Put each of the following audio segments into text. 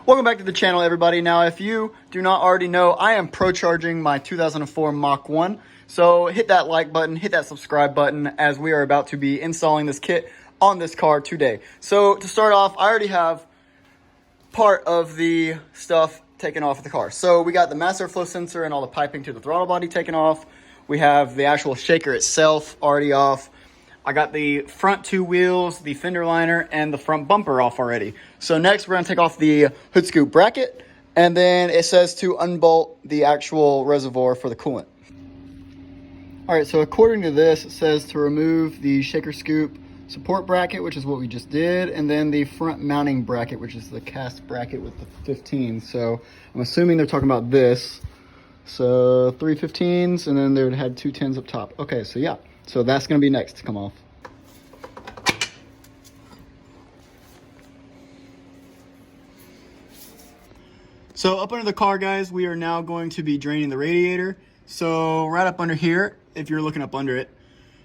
Welcome back to the channel, everybody. Now, if you do not already know, I am procharging my 2004 Mach 1. So hit that like button, hit that subscribe button, as we are about to be installing this kit on this car today. So to start off, I already have part of the stuff taken off of the car. So we got the mass airflow sensor and all the piping to the throttle body taken off. We have the actual shaker itself already off. I got the front two wheels, the fender liner, and the front bumper off already. So next we're gonna take off the hood scoop bracket, and then it says to unbolt the actual reservoir for the coolant. All right, so according to this, it says to remove the shaker scoop support bracket, which is what we just did, and then the front mounting bracket, which is the cast bracket with the 15. So I'm assuming they're talking about this. So 3 15s, and then they would have had 2 10s up top. Okay, so yeah. So that's going to be next to come off. So up under the car, guys, we are now going to be draining the radiator. So right up under here, if you're looking up under it,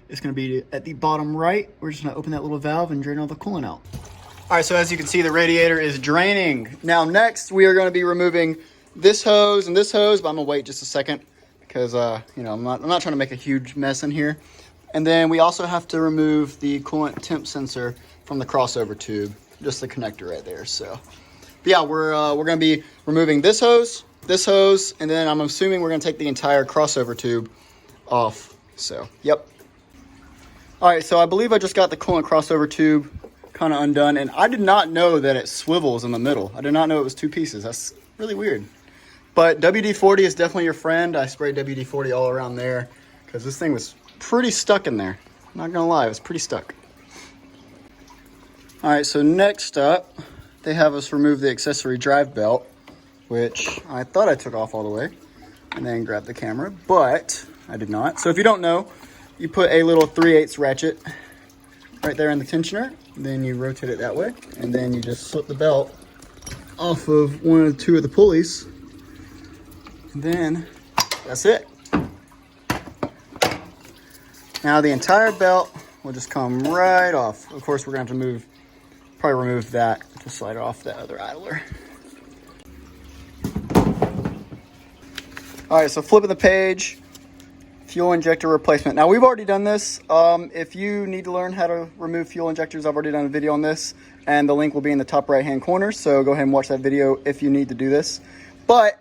it's going to be at the bottom right. We're just going to open that little valve and drain all the coolant out. All right, so as you can see, the radiator is draining. Now next, we are going to be removing this hose and this hose, but I'm going to wait just a second because, you know, I'm not trying to make a huge mess in here. And then we also have to remove the coolant temp sensor from the crossover tube, just the connector right there. So, but yeah, we're going to be removing this hose, and then I'm assuming we're going to take the entire crossover tube off. So, yep. All right, so I believe I just got the coolant crossover tube kind of undone, and I did not know that it swivels in the middle. I did not know it was 2 pieces. That's really weird. But WD-40 is definitely your friend. I sprayed WD-40 all around there because this thing was pretty stuck in there. I'm not gonna lie, it was pretty stuck. All right, so next up, they have us remove the accessory drive belt, which I thought I took off all the way and then grabbed the camera, but I did not. So if you don't know, you put a little 3/8 ratchet right there in the tensioner, then you rotate it that way, and then you just slip the belt off of one or two of the pulleys, and then that's it. Now the entire belt will just come right off. Of course, we're gonna have to probably remove that to slide off that other idler. All right, so flipping the page, fuel injector replacement. Now we've already done this. If you need to learn how to remove fuel injectors, I've already done a video on this, and the link will be in the top right-hand corner. So go ahead and watch that video if you need to do this. But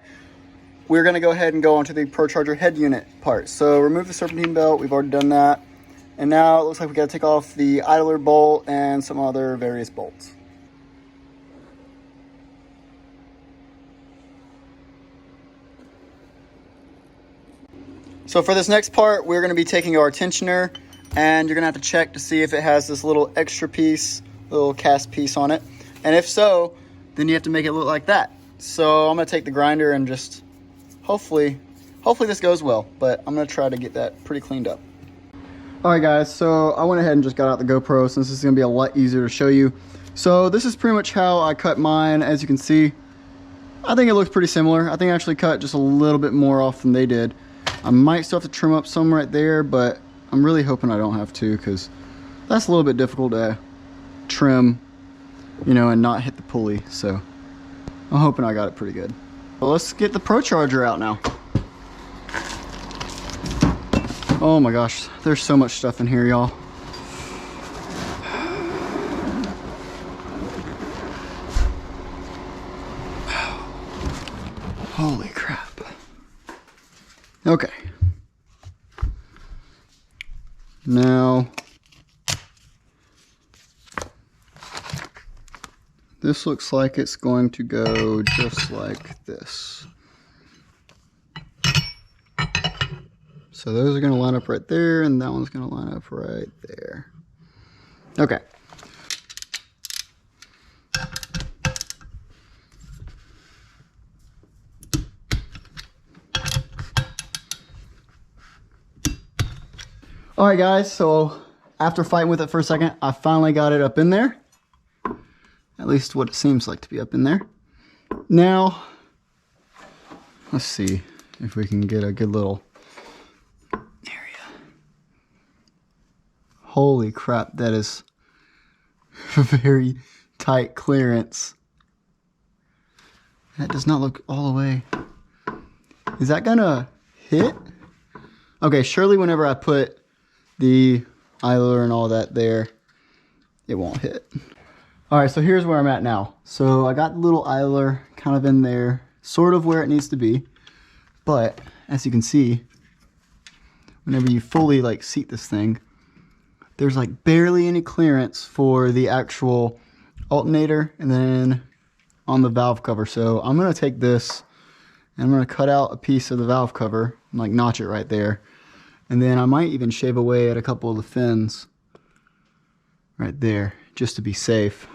we're going to go ahead and go on to the Procharger head unit part. So remove the serpentine belt. We've already done that. And now it looks like we got to take off the idler bolt and some other various bolts. So for this next part, we're going to be taking our tensioner, and you're going to have to check to see if it has this little extra piece, little cast piece on it. And if so, then you have to make it look like that. So I'm going to take the grinder and just hopefully this goes well, but I'm gonna try to get that pretty cleaned up. All right, guys, so I went ahead and just got out the GoPro since this is gonna be a lot easier to show you. So this is pretty much how I cut mine. As you can see, I think it looks pretty similar. I think I actually cut just a little bit more off than they did. I might still have to trim up some right there, but I'm really hoping I don't have to, because that's a little bit difficult to trim, you know, and not hit the pulley. So I'm hoping I got it pretty good. Well, let's get the Procharger out now. Oh my gosh, there's so much stuff in here, y'all. Holy crap. Okay. Now, this looks like it's going to go just like this. So those are going to line up right there, and that one's going to line up right there. Okay. All right, guys, so after fighting with it for a second, I finally got it up in there. At least what it seems like to be up in there. Now, let's see if we can get a good little area. Holy crap, that is very tight clearance. That does not look all the way. Is that gonna hit? Okay, surely whenever I put the idler and all that there, it won't hit. All right, so here's where I'm at now. So I got the little idler kind of in there, sort of where it needs to be. But as you can see, whenever you fully like seat this thing, there's like barely any clearance for the actual alternator and then on the valve cover. So I'm gonna take this and I'm gonna cut out a piece of the valve cover and like notch it right there. And then I might even shave away at a couple of the fins right there just to be safe.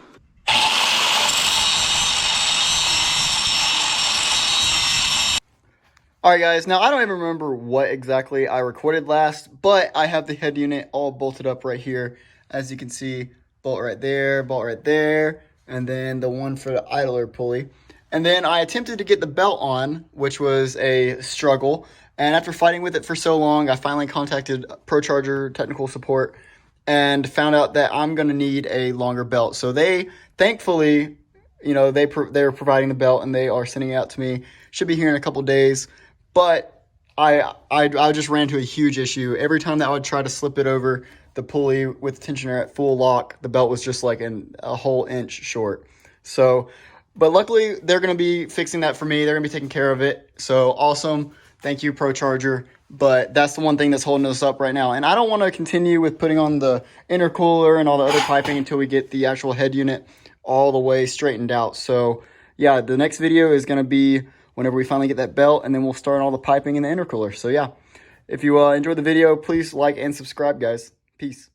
Alright guys, now I don't even remember what exactly I recorded last, but I have the head unit all bolted up right here. As you can see, bolt right there, and then the one for the idler pulley. And then I attempted to get the belt on, which was a struggle. And after fighting with it for so long, I finally contacted Procharger technical support and found out that I'm going to need a longer belt. So they, thankfully, you know, they were providing the belt and they are sending it out to me. Should be here in a couple days. But I just ran into a huge issue. Every time that I would try to slip it over the pulley with the tensioner at full lock, the belt was just like a whole inch short. So, but luckily they're going to be fixing that for me. They're going to be taking care of it. So awesome. Thank you, Procharger. But that's the one thing that's holding us up right now. And I don't want to continue with putting on the intercooler and all the other piping until we get the actual head unit all the way straightened out. So yeah, the next video is going to be whenever we finally get that belt, and then we'll start all the piping in the intercooler. So yeah, if you enjoyed the video, please like and subscribe, guys. Peace.